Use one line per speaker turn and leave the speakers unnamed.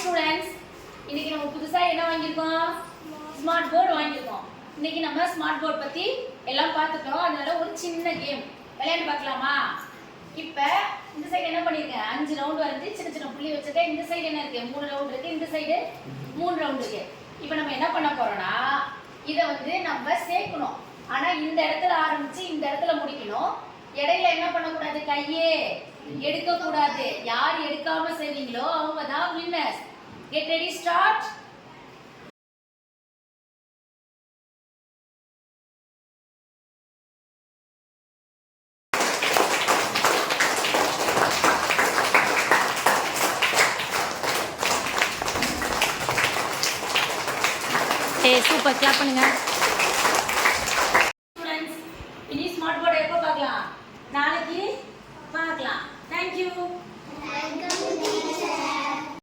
Students, இன்னைக்கு நம்ம புதுசா என்ன வாங்கியிருக்கோம்? ஸ்மார்ட் போர்டு வாங்கியிருக்கோம். இன்னைக்கு நம்ம ஸ்மார்ட் போர்டு பத்தி எல்லாம் பார்த்துட்டோம். அதனால ஒரு சின்ன கேம் விளையாண்டு பார்க்கலாமா? இப்போ இந்த சைடு என்ன பண்ணிருக்கேன்? 5 ரவுண்ட் வந்து சின்ன சின்ன புள்ளி வச்சிருக்கேன். இந்த சைடு என்ன இருக்கு? 3 ரவுண்ட் இருக்கு. இந்த சைடு 3 ரவுண்ட் இருக்கு. இப்போ நம்ம என்ன பண்ண போறோம்னா இதை வந்து நம்ம சேர்க்கணும். ஆனா இந்த இடத்துல ஆரம்பிச்சு இந்த இடத்துல முடிக்கணும். இடையில என்ன பண்ணக்கூடாது? கையே எடுக்க கூடாது. யார் எடுக்காம செய்வீங்களோ அவங்க தான் winners. Get ready, start. Super, clap பண்ணுங்க.